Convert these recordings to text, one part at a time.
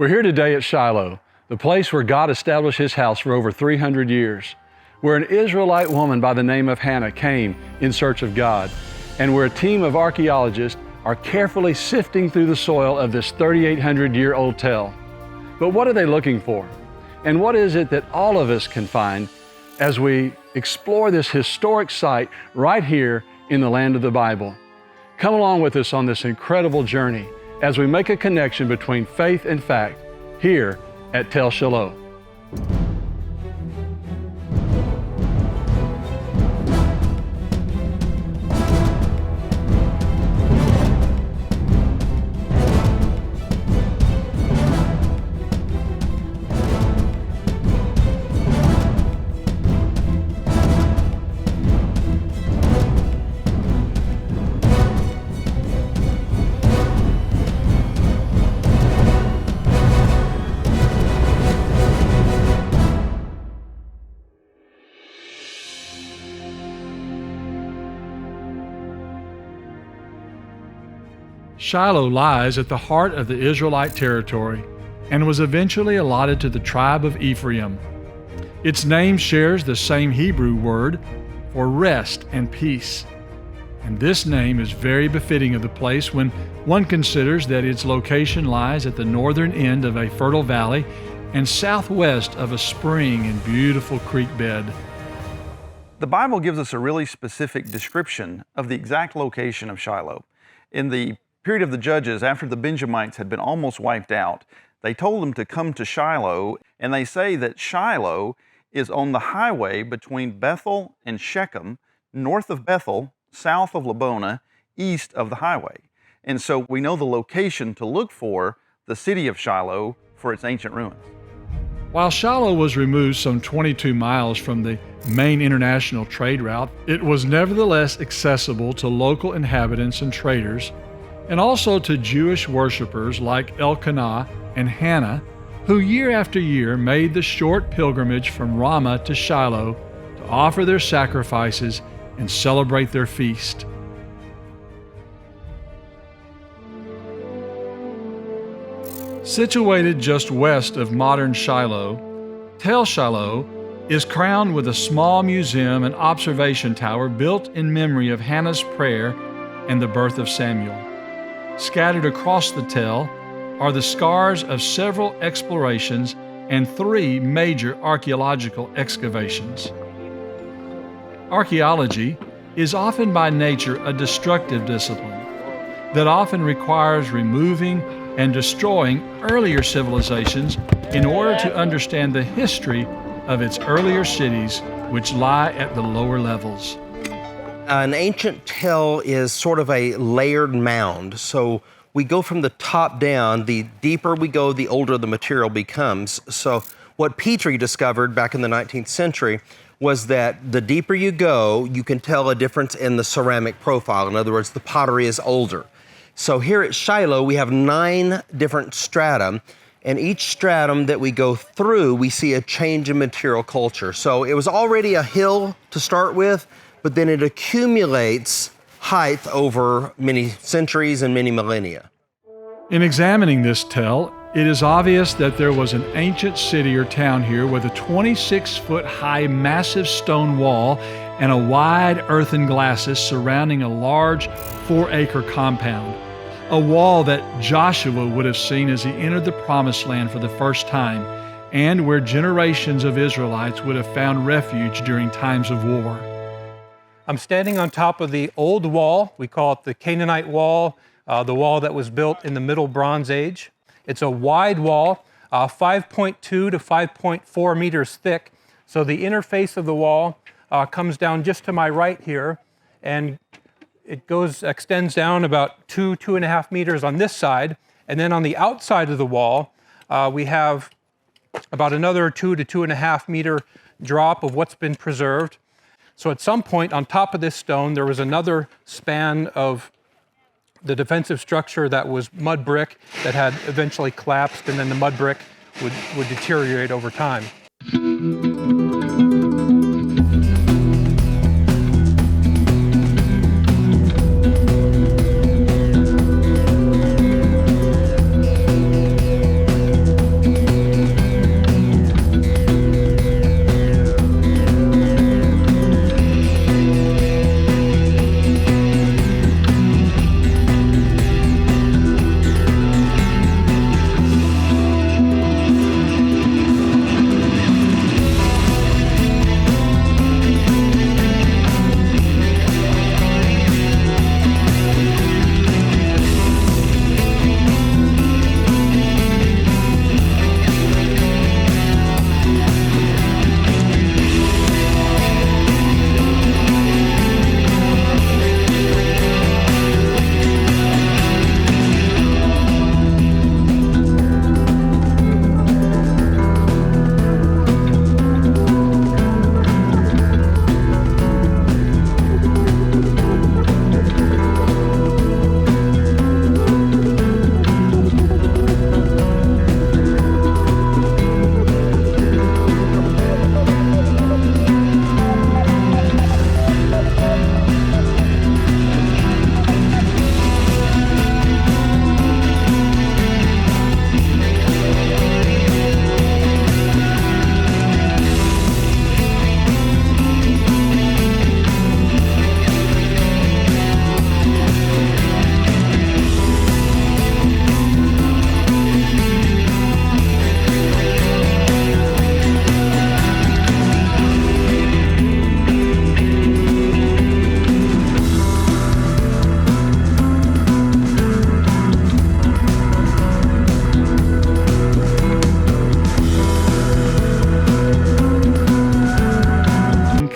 We're here today at Shiloh, the place where God established His house for over 300 years, where an Israelite woman by the name of Hannah came in search of God, and where a team of archaeologists are carefully sifting through the soil of this 3,800-year-old tell. But what are they looking for? And what is it that all of us can find as we explore this historic site right here in the land of the Bible? Come along with us on this incredible journey as we make a connection between faith and fact here at Tel Shiloh. Shiloh lies at the heart of the Israelite territory and was eventually allotted to the tribe of Ephraim. Its name shares the same Hebrew word for rest and peace. And this name is very befitting of the place when one considers that its location lies at the northern end of a fertile valley and southwest of a spring and beautiful creek bed. The Bible gives us a really specific description of the exact location of Shiloh. In the period of the Judges, after the Benjamites had been almost wiped out, they told them to come to Shiloh, and they say that Shiloh is on the highway between Bethel and Shechem, north of Bethel, south of Lebonah, east of the highway. And so we know the location to look for the city of Shiloh for its ancient ruins. While Shiloh was removed some 22 miles from the main international trade route, it was nevertheless accessible to local inhabitants and traders, and also to Jewish worshipers like Elkanah and Hannah, who year after year made the short pilgrimage from Ramah to Shiloh to offer their sacrifices and celebrate their feast. Situated just west of modern Shiloh, Tel Shiloh is crowned with a small museum and observation tower built in memory of Hannah's prayer and the birth of Samuel. Scattered across the Tel are the scars of several explorations and 3 major archaeological excavations. Archaeology is often by nature a destructive discipline that often requires removing and destroying earlier civilizations in order to understand the history of its earlier cities which lie at the lower levels. An ancient tell is sort of a layered mound. So we go from the top down. The deeper we go, the older the material becomes. So what Petrie discovered back in the 19th century was that the deeper you go, you can tell a difference in the ceramic profile. In other words, the pottery is older. So here at Shiloh, we have 9 different stratum, and each stratum that we go through, we see a change in material culture. So it was already a hill to start with, but then it accumulates height over many centuries and many millennia. In examining this tell, it is obvious that there was an ancient city or town here with a 26-foot-high massive stone wall and a wide earthen glacis surrounding a large 4-acre compound, a wall that Joshua would have seen as he entered the Promised Land for the first time, and where generations of Israelites would have found refuge during times of war. I'm standing on top of the old wall. We call it the Canaanite wall, the wall that was built in the Middle Bronze Age. It's a wide wall, 5.2 to 5.4 meters thick. So the interface of the wall comes down just to my right here, and it extends down about 2.5 meters on this side. And then on the outside of the wall, we have about another 2 to 2.5 meter drop of what's been preserved. So at some point on top of this stone, there was another span of the defensive structure that was mud brick that had eventually collapsed, and then the mud brick would deteriorate over time.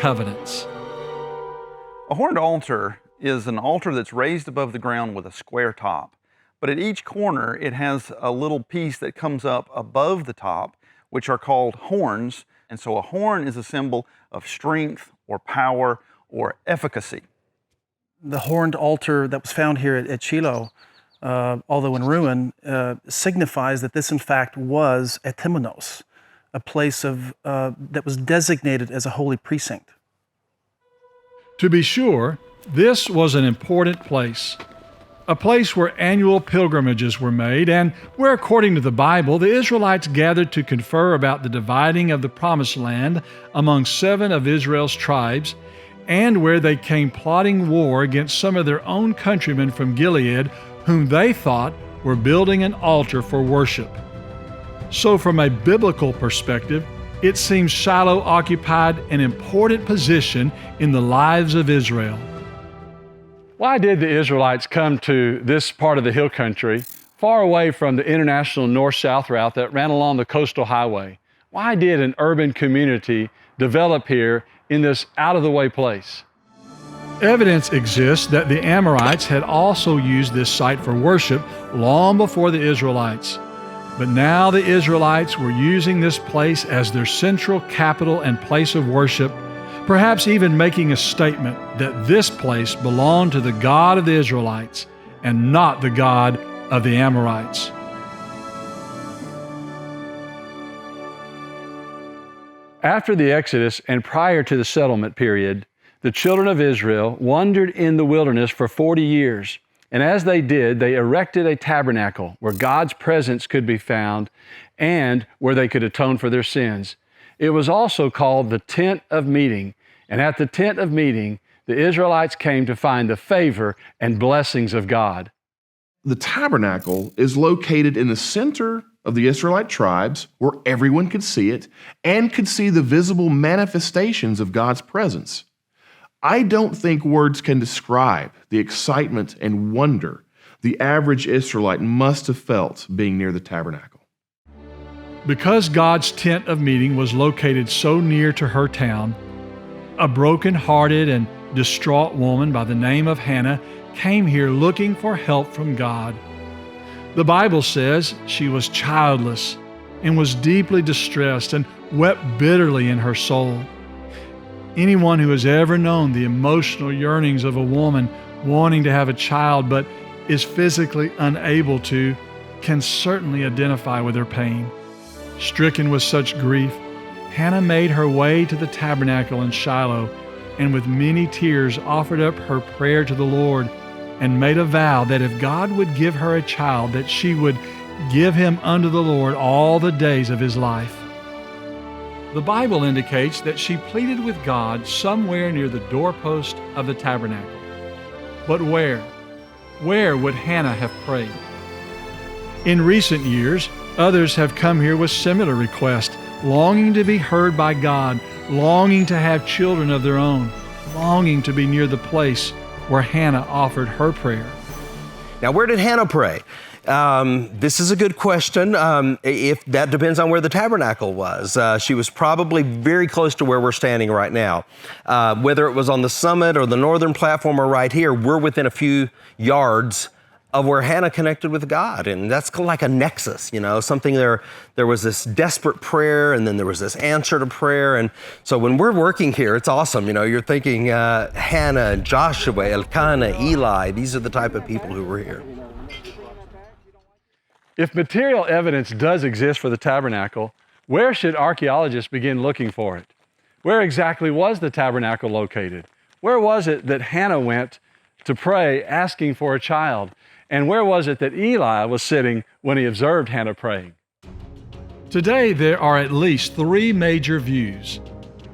covenants. A horned altar is an altar that's raised above the ground with a square top. But at each corner, it has a little piece that comes up above the top, which are called horns. And so a horn is a symbol of strength or power or efficacy. The horned altar that was found here at Shiloh, although in ruin, signifies that this in fact was a temenos, a place that was designated as a holy precinct. To be sure, this was an important place, a place where annual pilgrimages were made and where, according to the Bible, the Israelites gathered to confer about the dividing of the Promised Land among 7 of Israel's tribes, and where they came plotting war against some of their own countrymen from Gilead, whom they thought were building an altar for worship. So from a biblical perspective, it seems Shiloh occupied an important position in the lives of Israel. Why did the Israelites come to this part of the hill country, far away from the international north-south route that ran along the coastal highway? Why did an urban community develop here in this out-of-the-way place? Evidence exists that the Amorites had also used this site for worship long before the Israelites. But now the Israelites were using this place as their central capital and place of worship, perhaps even making a statement that this place belonged to the God of the Israelites and not the God of the Amorites. After the Exodus and prior to the settlement period, the children of Israel wandered in the wilderness for 40 years. And as they did, they erected a tabernacle where God's presence could be found and where they could atone for their sins. It was also called the Tent of Meeting. And at the Tent of Meeting, the Israelites came to find the favor and blessings of God. The tabernacle is located in the center of the Israelite tribes where everyone could see it and could see the visible manifestations of God's presence. I don't think words can describe the excitement and wonder the average Israelite must have felt being near the tabernacle. Because God's tent of meeting was located so near to her town, a broken-hearted and distraught woman by the name of Hannah came here looking for help from God. The Bible says she was childless and was deeply distressed and wept bitterly in her soul. Anyone who has ever known the emotional yearnings of a woman wanting to have a child but is physically unable to can certainly identify with her pain. Stricken with such grief, Hannah made her way to the tabernacle in Shiloh and with many tears offered up her prayer to the Lord and made a vow that if God would give her a child, that she would give him unto the Lord all the days of his life. The Bible indicates that she pleaded with God somewhere near the doorpost of the tabernacle. But where? Where would Hannah have prayed? In recent years, others have come here with similar requests, longing to be heard by God, longing to have children of their own, longing to be near the place where Hannah offered her prayer. Now, where did Hannah pray? This is a good question. If that depends on where the tabernacle was. She was probably very close to where we're standing right now. Whether it was on the summit or the northern platform or right here, we're within a few yards of where Hannah connected with God. And that's like a nexus, something there was this desperate prayer and then there was this answer to prayer. And so when we're working here, it's awesome. You're thinking Hannah, Joshua, Elkanah, Eli, these are the type of people who were here. If material evidence does exist for the tabernacle, where should archaeologists begin looking for it? Where exactly was the tabernacle located? Where was it that Hannah went to pray asking for a child? And where was it that Eli was sitting when he observed Hannah praying? Today, there are at least 3 major views.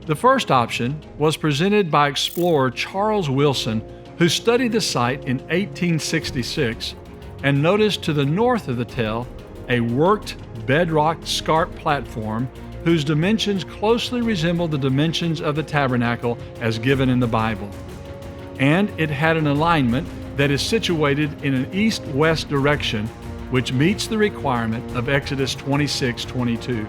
The first option was presented by explorer Charles Wilson, who studied the site in 1866 and noticed to the north of the tell a worked bedrock scarp platform whose dimensions closely resemble the dimensions of the tabernacle as given in the Bible. And it had an alignment that is situated in an east-west direction, which meets the requirement of Exodus 26:22.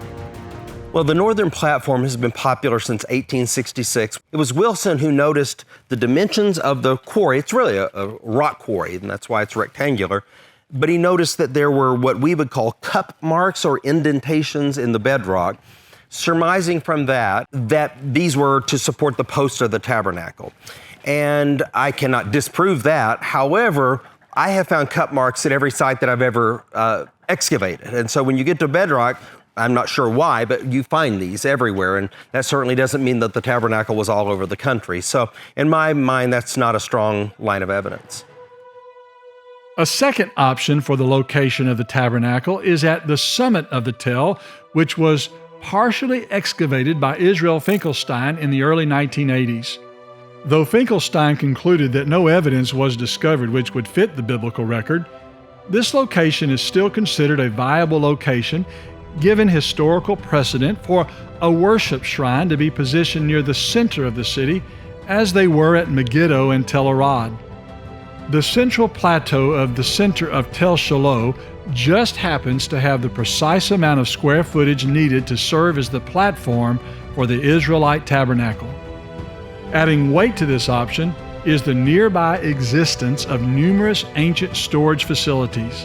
Well, the northern platform has been popular since 1866. It was Wilson who noticed the dimensions of the quarry. It's really a rock quarry, and that's why it's rectangular. But he noticed that there were what we would call cup marks or indentations in the bedrock, surmising from that these were to support the posts of the tabernacle. And I cannot disprove that. However, I have found cup marks at every site that I've ever excavated. And so when you get to bedrock, I'm not sure why, but you find these everywhere, and that certainly doesn't mean that the tabernacle was all over the country. So in my mind, that's not a strong line of evidence. A second option for the location of the tabernacle is at the summit of the tell, which was partially excavated by Israel Finkelstein in the early 1980s. Though Finkelstein concluded that no evidence was discovered which would fit the biblical record, this location is still considered a viable location given historical precedent for a worship shrine to be positioned near the center of the city as they were at Megiddo and Tel Arad. The central plateau of the center of Tel Shiloh just happens to have the precise amount of square footage needed to serve as the platform for the Israelite tabernacle. Adding weight to this option is the nearby existence of numerous ancient storage facilities,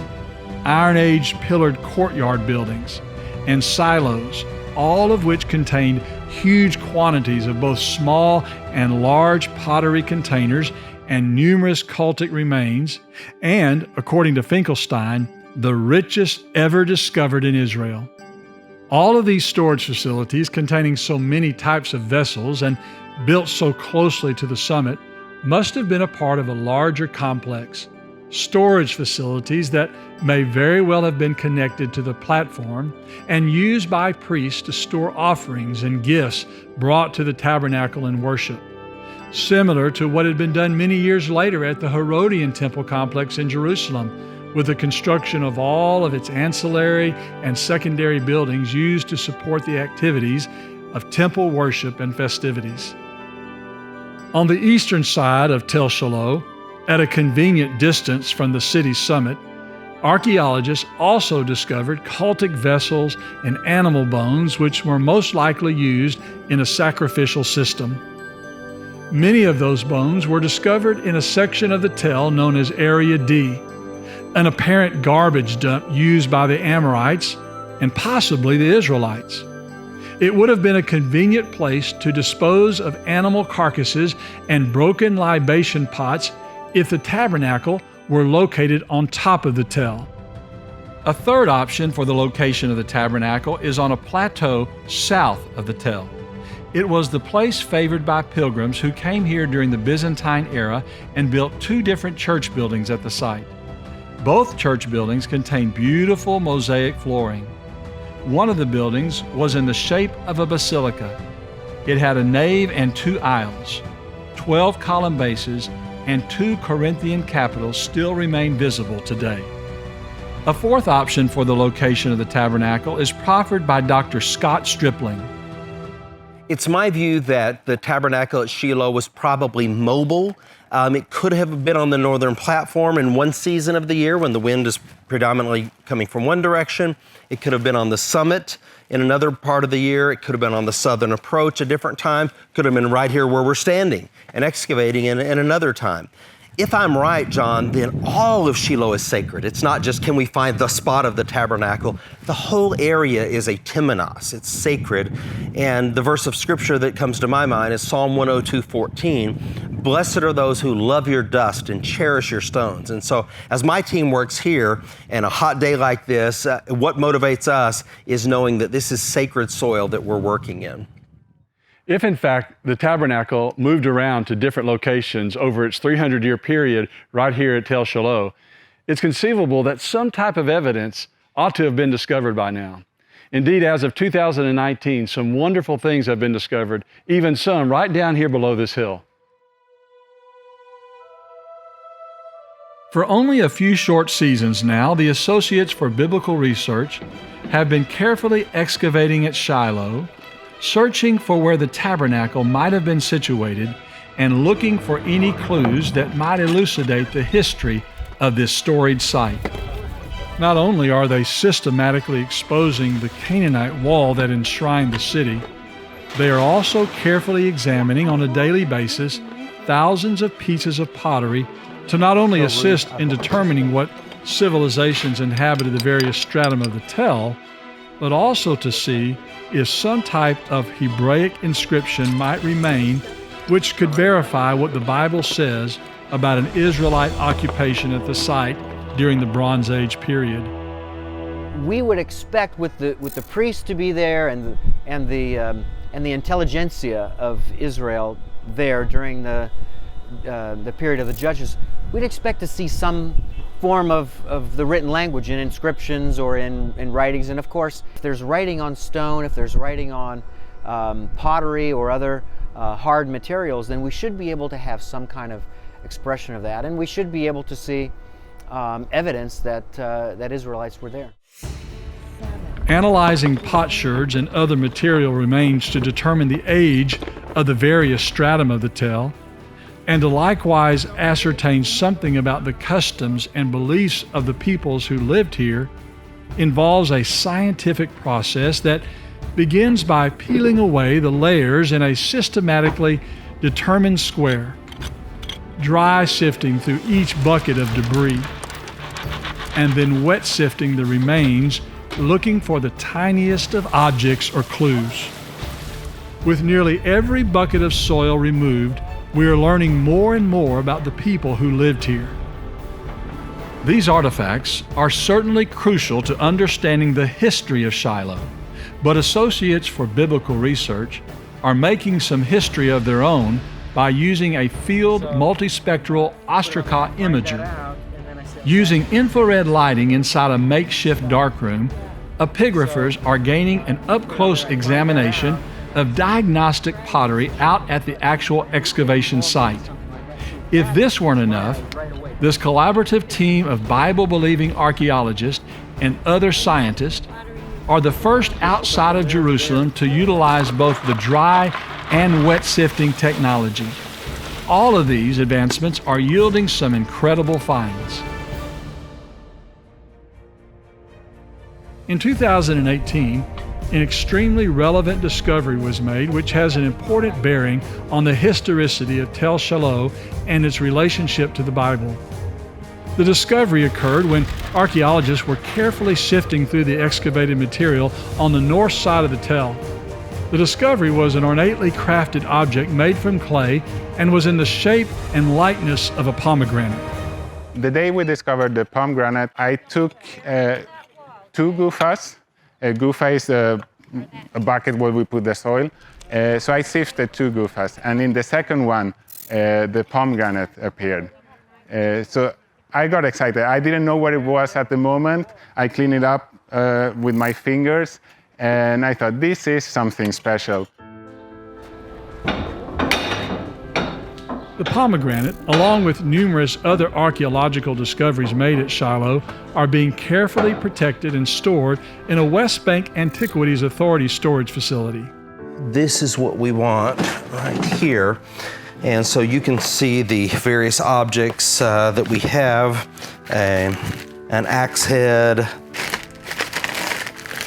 Iron Age pillared courtyard buildings, and silos, all of which contained huge quantities of both small and large pottery containers and numerous cultic remains, and, according to Finkelstein, the richest ever discovered in Israel. All of these storage facilities, containing so many types of vessels and built so closely to the summit, must have been a part of a larger complex. Storage facilities that may very well have been connected to the platform and used by priests to store offerings and gifts brought to the tabernacle in worship, similar to what had been done many years later at the Herodian temple complex in Jerusalem, with the construction of all of its ancillary and secondary buildings used to support the activities of temple worship and festivities. On the eastern side of Tel Shiloh, at a convenient distance from the city's summit, archaeologists also discovered cultic vessels and animal bones which were most likely used in a sacrificial system. Many of those bones were discovered in a section of the tell known as Area D, an apparent garbage dump used by the Amorites and possibly the Israelites. It would have been a convenient place to dispose of animal carcasses and broken libation pots if the tabernacle were located on top of the tell. A third option for the location of the tabernacle is on a plateau south of the tell. It was the place favored by pilgrims who came here during the Byzantine era and built two different church buildings at the site. Both church buildings contain beautiful mosaic flooring. One of the buildings was in the shape of a basilica. It had a nave and two aisles. 12 column bases and 2 Corinthian capitals still remain visible today. A fourth option for the location of the tabernacle is proffered by Dr. Scott Stripling. It's my view that the tabernacle at Shiloh was probably mobile. It could have been on the northern platform in one season of the year when the wind is predominantly coming from one direction. It could have been on the summit in another part of the year. It could have been on the southern approach a different time. Could have been right here where we're standing and excavating in another time. If I'm right, John, then all of Shiloh is sacred. It's not just can we find the spot of the tabernacle. The whole area is a temenos. It's sacred. And the verse of scripture that comes to my mind is Psalm 102:14. Blessed are those who love your dust and cherish your stones. And so as my team works here and a hot day like this, what motivates us is knowing that this is sacred soil that we're working in. If, in fact, the tabernacle moved around to different locations over its 300-year period right here at Tel Shiloh, it's conceivable that some type of evidence ought to have been discovered by now. Indeed, as of 2019, some wonderful things have been discovered, even some right down here below this hill. For only a few short seasons now, the Associates for Biblical Research have been carefully excavating at Shiloh, searching for where the tabernacle might have been situated and looking for any clues that might elucidate the history of this storied site. Not only are they systematically exposing the Canaanite wall that enshrined the city, they are also carefully examining on a daily basis thousands of pieces of pottery to not only assist in determining what civilizations inhabited the various stratum of the tell, but also to see if some type of Hebraic inscription might remain which could verify what the Bible says about an Israelite occupation at the site during the Bronze Age period. We would expect with the priests to be there and the intelligentsia of Israel there during the period of the Judges, we'd expect to see some form of the written language in inscriptions or in writings. And of course, if there's writing on stone, if there's writing on pottery or other hard materials, then we should be able to have some kind of expression of that, and we should be able to see evidence that Israelites were there. Analyzing potsherds and other material remains to determine the age of the various stratum of the tell, and to likewise ascertain something about the customs and beliefs of the peoples who lived here, involves a scientific process that begins by peeling away the layers in a systematically determined square, dry sifting through each bucket of debris, and then wet sifting the remains, looking for the tiniest of objects or clues. With nearly every bucket of soil removed, we are learning more and more about the people who lived here. These artifacts are certainly crucial to understanding the history of Shiloh, but associates for biblical research are making some history of their own by using a field multispectral ostraca imager. Using infrared lighting inside a makeshift darkroom, epigraphers are gaining an up-close examination of diagnostic pottery out at the actual excavation site. If this weren't enough, this collaborative team of Bible-believing archaeologists and other scientists are the first outside of Jerusalem to utilize both the dry and wet sifting technology. All of these advancements are yielding some incredible finds. In 2018, an extremely relevant discovery was made which has an important bearing on the historicity of Tel Shiloh and its relationship to the Bible. The discovery occurred when archaeologists were carefully sifting through the excavated material on the north side of the tell. The discovery was an ornately crafted object made from clay and was in the shape and likeness of a pomegranate. The day we discovered the pomegranate, I took 2 gufas. A gufa is a bucket where we put the soil. So I sifted 2 gufas, and in the second one, the pomegranate appeared. So I got excited. I didn't know what it was at the moment. I cleaned it up with my fingers, and I thought, this is something special. The pomegranate, along with numerous other archaeological discoveries made at Shiloh, are being carefully protected and stored in a West Bank Antiquities Authority storage facility. This is what we want right here. And so you can see the various objects that we have, an axe head,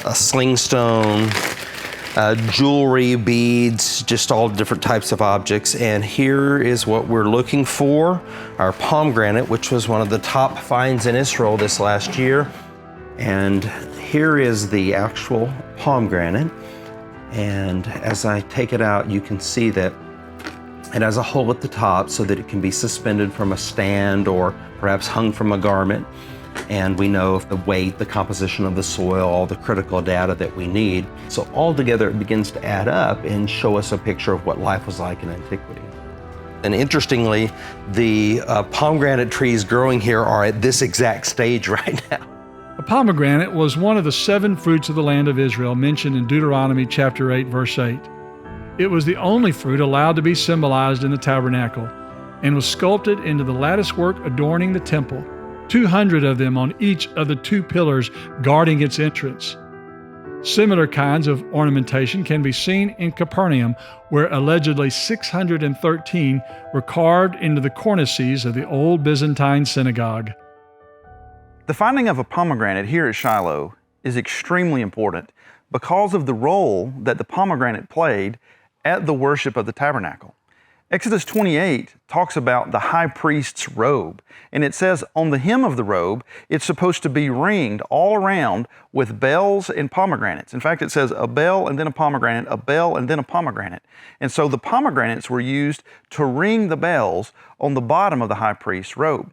a sling stone, jewelry, beads, just all different types of objects. And here is what we're looking for, our pomegranate, which was one of the top finds in Israel this last year. And here is the actual pomegranate. And as I take it out, you can see that it has a hole at the top so that it can be suspended from a stand or perhaps hung from a garment. And we know the weight, the composition of the soil, all the critical data that we need. So altogether it begins to add up and show us a picture of what life was like in antiquity. And interestingly, the pomegranate trees growing here are at this exact stage right now. A pomegranate was one of the 7 fruits of the land of Israel mentioned in Deuteronomy chapter 8, verse 8. It was the only fruit allowed to be symbolized in the tabernacle and was sculpted into the lattice work adorning the temple, 200 of them on each of the 2 pillars guarding its entrance. Similar kinds of ornamentation can be seen in Capernaum, where allegedly 613 were carved into the cornices of the old Byzantine synagogue. The finding of a pomegranate here at Shiloh is extremely important because of the role that the pomegranate played at the worship of the tabernacle. Exodus 28 talks about the high priest's robe, and it says on the hem of the robe, it's supposed to be ringed all around with bells and pomegranates. In fact, it says a bell and then a pomegranate, a bell and then a pomegranate. And so the pomegranates were used to ring the bells on the bottom of the high priest's robe.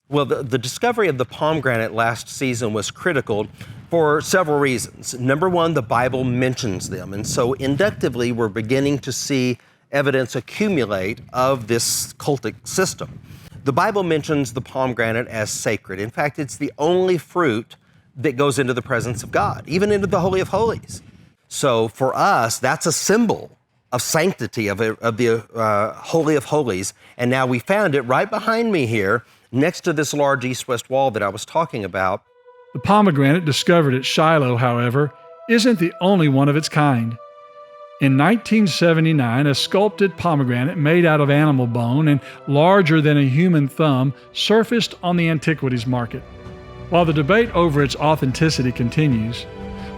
Well, the discovery of the pomegranate last season was critical for several reasons. Number one, the Bible mentions them, and so inductively we're beginning to see evidence accumulate of this cultic system. The Bible mentions the pomegranate as sacred. In fact, it's the only fruit that goes into the presence of God, even into the Holy of Holies. So for us, that's a symbol of sanctity of the Holy of Holies. And now we found it right behind me here, next to this large east-west wall that I was talking about. The pomegranate discovered at Shiloh, however, isn't the only one of its kind. In 1979, a sculpted pomegranate made out of animal bone and larger than a human thumb surfaced on the antiquities market. While the debate over its authenticity continues,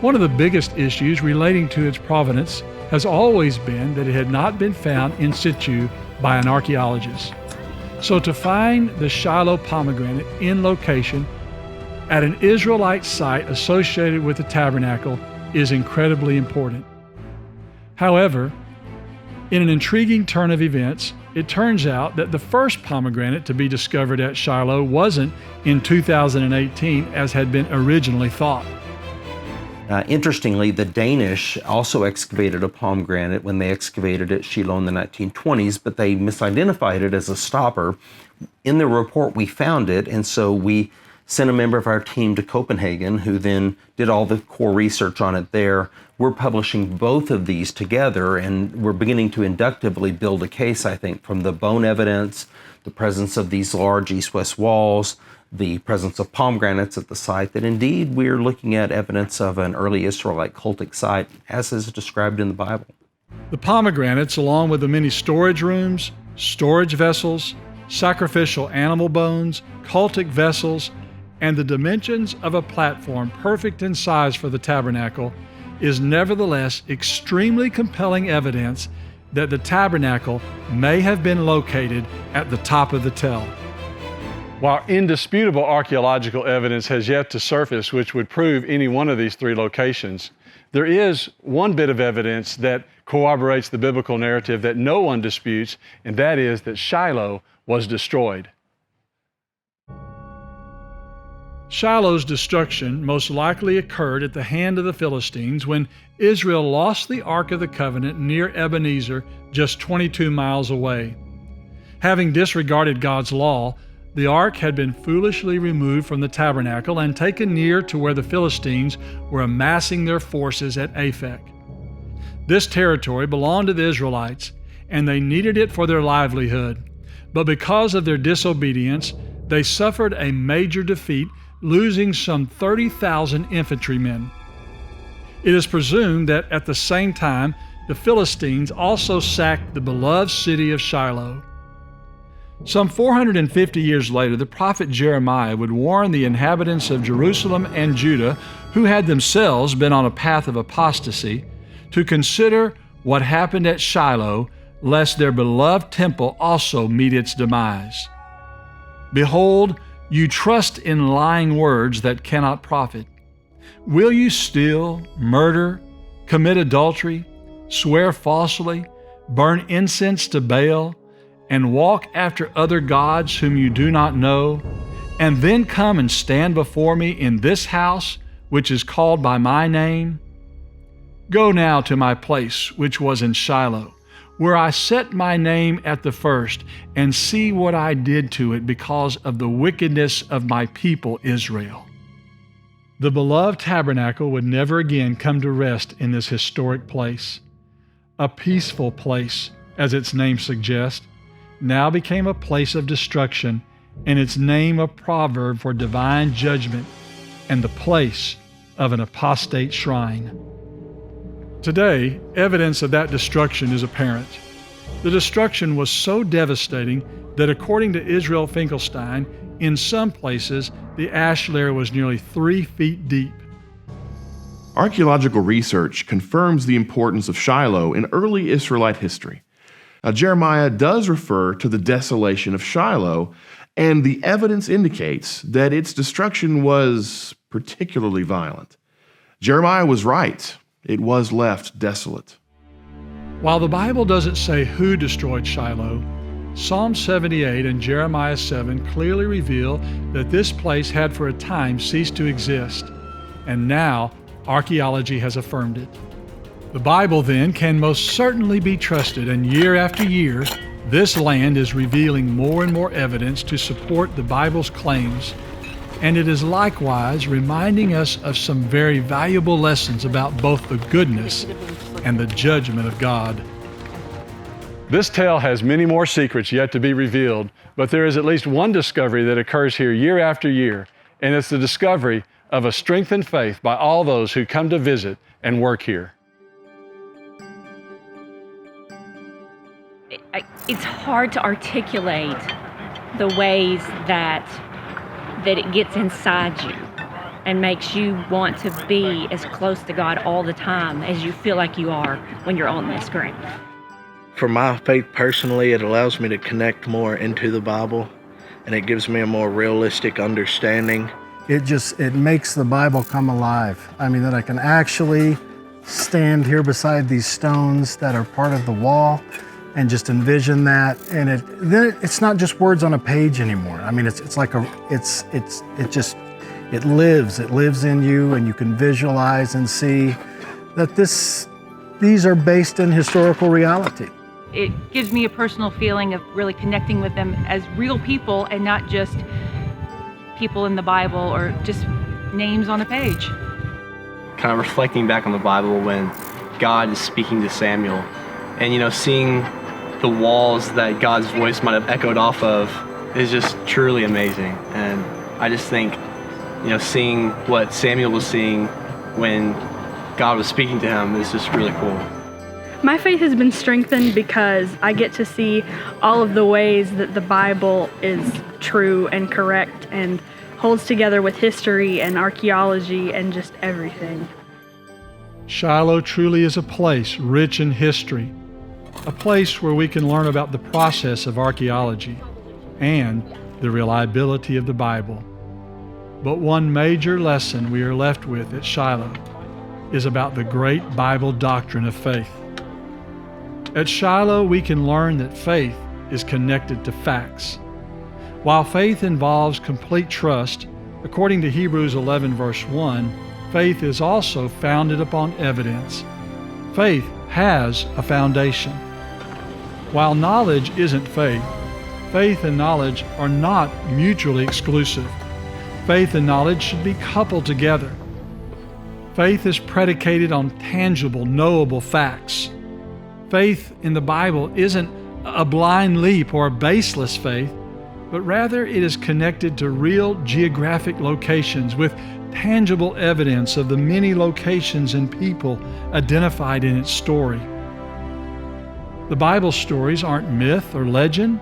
one of the biggest issues relating to its provenance has always been that it had not been found in situ by an archaeologist. So to find the Shiloh pomegranate in location at an Israelite site associated with the tabernacle is incredibly important. However, in an intriguing turn of events, it turns out that the first pomegranate to be discovered at Shiloh wasn't in 2018 as had been originally thought. Interestingly, the Danish also excavated a pomegranate when they excavated at Shiloh in the 1920s, but they misidentified it as a stopper. In the report, we found it, and so we sent a member of our team to Copenhagen, who then did all the core research on it there. We're publishing both of these together, and we're beginning to inductively build a case, I think, from the bone evidence, the presence of these large east-west walls, the presence of pomegranates at the site, that indeed we're looking at evidence of an early Israelite cultic site, as is described in the Bible. The pomegranates, along with the many storage rooms, storage vessels, sacrificial animal bones, cultic vessels, and the dimensions of a platform perfect in size for the tabernacle, is nevertheless extremely compelling evidence that the tabernacle may have been located at the top of the tell. While indisputable archaeological evidence has yet to surface which would prove any one of these three locations, there is one bit of evidence that corroborates the biblical narrative that no one disputes, and that is that Shiloh was destroyed. Shiloh's destruction most likely occurred at the hand of the Philistines when Israel lost the Ark of the Covenant near Ebenezer, just 22 miles away. Having disregarded God's law, the ark had been foolishly removed from the tabernacle and taken near to where the Philistines were amassing their forces at Aphek. This territory belonged to the Israelites, and they needed it for their livelihood. But because of their disobedience, they suffered a major defeat, losing some 30,000 infantrymen. It is presumed that at the same time, the Philistines also sacked the beloved city of Shiloh. Some 450 years later, the prophet Jeremiah would warn the inhabitants of Jerusalem and Judah, who had themselves been on a path of apostasy, to consider what happened at Shiloh, lest their beloved temple also meet its demise. Behold, you trust in lying words that cannot profit. Will you steal, murder, commit adultery, swear falsely, burn incense to Baal, and walk after other gods whom you do not know, and then come and stand before me in this house, which is called by my name? Go now to my place, which was in Shiloh, where I set my name at the first, and see what I did to it because of the wickedness of my people Israel. The beloved tabernacle would never again come to rest in this historic place. A peaceful place, as its name suggests, now became a place of destruction, and its name a proverb for divine judgment and the place of an apostate shrine. Today, evidence of that destruction is apparent. The destruction was so devastating that according to Israel Finkelstein, In some places, the ash layer was nearly 3 feet deep. Archaeological research confirms the importance of Shiloh in early Israelite history. Now, Jeremiah does refer to the desolation of Shiloh, and the evidence indicates that its destruction was particularly violent. Jeremiah was right. It was left desolate. While the Bible doesn't say who destroyed Shiloh, Psalm 78 and Jeremiah 7 clearly reveal that this place had for a time ceased to exist, and now archaeology has affirmed it. The Bible then can most certainly be trusted, and year after year, this land is revealing more and more evidence to support the Bible's claims, and it is likewise reminding us of some very valuable lessons about both the goodness and the judgment of God. This tale has many more secrets yet to be revealed, but there is at least one discovery that occurs here year after year, and it's the discovery of a strengthened faith by all those who come to visit and work here. It's hard to articulate the ways that it gets inside you and makes you want to be as close to God all the time as you feel like you are when you're on this ground. For my faith personally, it allows me to connect more into the Bible, and it gives me a more realistic understanding. It makes the Bible come alive. I mean, that I can actually stand here beside these stones that are part of the wall and just envision that, and it's not just words on a page anymore. I mean, it lives in you, and you can visualize and see that these are based in historical reality. It gives me a personal feeling of really connecting with them as real people and not just people in the Bible or just names on a page. Kind of reflecting back on the Bible when God is speaking to Samuel, and seeing the walls that God's voice might have echoed off of is just truly amazing. And I just think, seeing what Samuel was seeing when God was speaking to him is just really cool. My faith has been strengthened because I get to see all of the ways that the Bible is true and correct and holds together with history and archaeology and just everything. Shiloh truly is a place rich in history, a place where we can learn about the process of archaeology and the reliability of the Bible. But one major lesson we are left with at Shiloh is about the great Bible doctrine of faith. At Shiloh, we can learn that faith is connected to facts. While faith involves complete trust, according to Hebrews 11 verse 1, faith is also founded upon evidence. Faith has a foundation. While knowledge isn't faith, faith and knowledge are not mutually exclusive. Faith and knowledge should be coupled together. Faith is predicated on tangible, knowable facts. Faith in the Bible isn't a blind leap or a baseless faith, but rather it is connected to real geographic locations with tangible evidence of the many locations and people identified in its story. The Bible stories aren't myth or legend.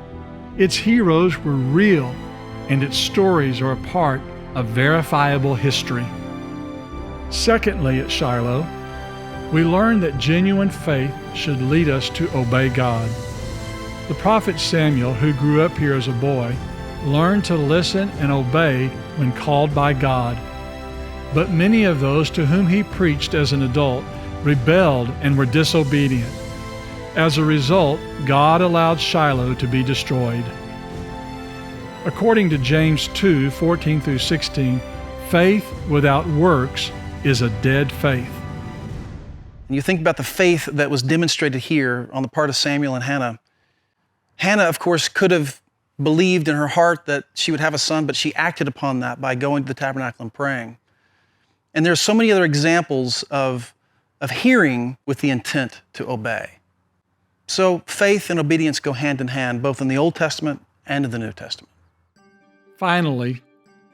Its heroes were real, and its stories are a part of verifiable history. Secondly, at Shiloh, we learn that genuine faith should lead us to obey God. The prophet Samuel, who grew up here as a boy, learned to listen and obey when called by God. But many of those to whom he preached as an adult rebelled and were disobedient. As a result, God allowed Shiloh to be destroyed. According to James 2:14 through 16, faith without works is a dead faith. And you think about the faith that was demonstrated here on the part of Samuel and Hannah. Hannah, of course, could have believed in her heart that she would have a son, but she acted upon that by going to the tabernacle and praying. And there's so many other examples of hearing with the intent to obey. So faith and obedience go hand in hand, both in the Old Testament and in the New Testament. Finally,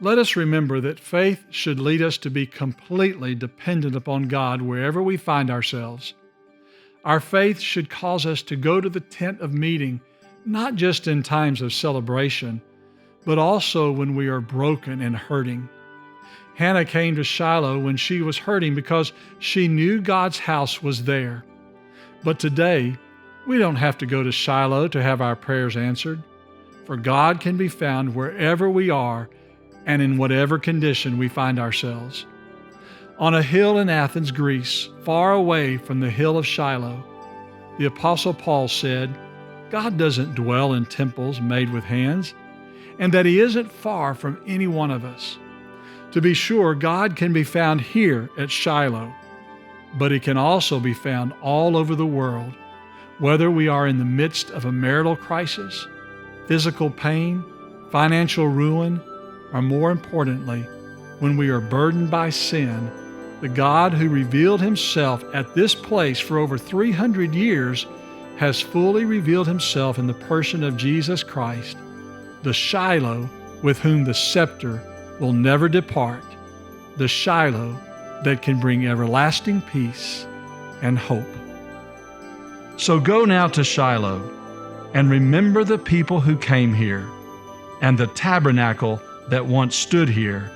let us remember that faith should lead us to be completely dependent upon God wherever we find ourselves. Our faith should cause us to go to the tent of meeting, not just in times of celebration, but also when we are broken and hurting. Hannah came to Shiloh when she was hurting because she knew God's house was there. But today, we don't have to go to Shiloh to have our prayers answered, for God can be found wherever we are and in whatever condition we find ourselves. On a hill in Athens, Greece, far away from the hill of Shiloh, the Apostle Paul said, God doesn't dwell in temples made with hands, and that He isn't far from any one of us. To be sure, God can be found here at Shiloh, but He can also be found all over the world, whether we are in the midst of a marital crisis, physical pain, financial ruin, or more importantly, when we are burdened by sin. The God who revealed Himself at this place for over 300 years has fully revealed Himself in the person of Jesus Christ, the Shiloh with whom the scepter will never depart, the Shiloh that can bring everlasting peace and hope. So go now to Shiloh and remember the people who came here, and the tabernacle that once stood here,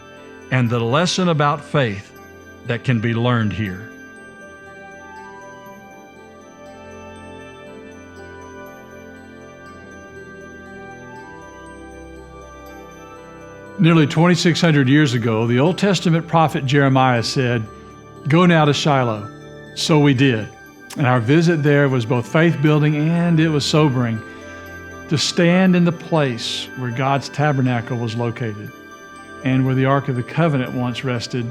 and the lesson about faith that can be learned here. Nearly 2,600 years ago, the Old Testament prophet Jeremiah said, "Go now to Shiloh." So we did. And our visit there was both faith-building and it was sobering. To stand in the place where God's tabernacle was located and where the Ark of the Covenant once rested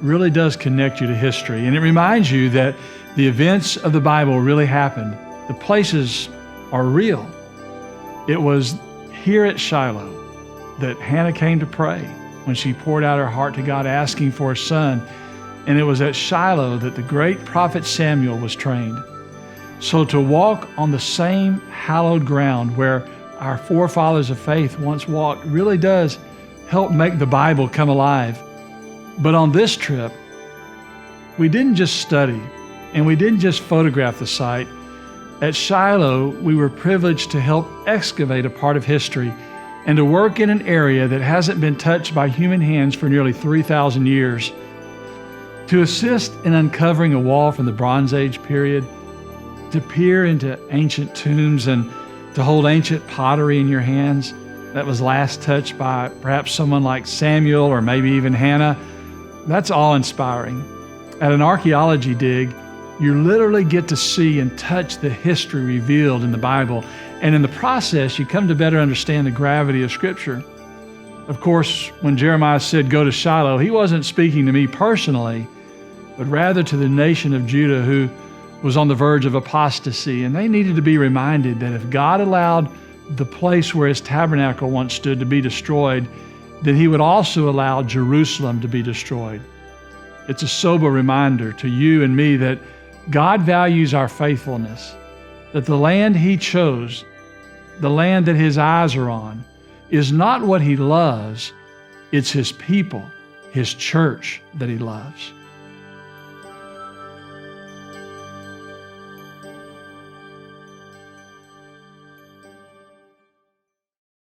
really does connect you to history. And it reminds you that the events of the Bible really happened. The places are real. It was here at Shiloh that Hannah came to pray when she poured out her heart to God asking for a son. And it was at Shiloh that the great prophet Samuel was trained. So to walk on the same hallowed ground where our forefathers of faith once walked really does help make the Bible come alive. But on this trip, we didn't just study and we didn't just photograph the site. At Shiloh, we were privileged to help excavate a part of history and to work in an area that hasn't been touched by human hands for nearly 3,000 years. To assist in uncovering a wall from the Bronze Age period, to peer into ancient tombs and to hold ancient pottery in your hands that was last touched by perhaps someone like Samuel or maybe even Hannah, that's awe-inspiring. At an archaeology dig, you literally get to see and touch the history revealed in the Bible, and in the process, you come to better understand the gravity of Scripture. Of course, when Jeremiah said, "Go to Shiloh," he wasn't speaking to me personally, but rather to the nation of Judah who was on the verge of apostasy, and they needed to be reminded that if God allowed the place where His tabernacle once stood to be destroyed, then He would also allow Jerusalem to be destroyed. It's a sober reminder to you and me that God values our faithfulness, that the land He chose, the land that His eyes are on, is not what He loves, it's His people, His church that He loves.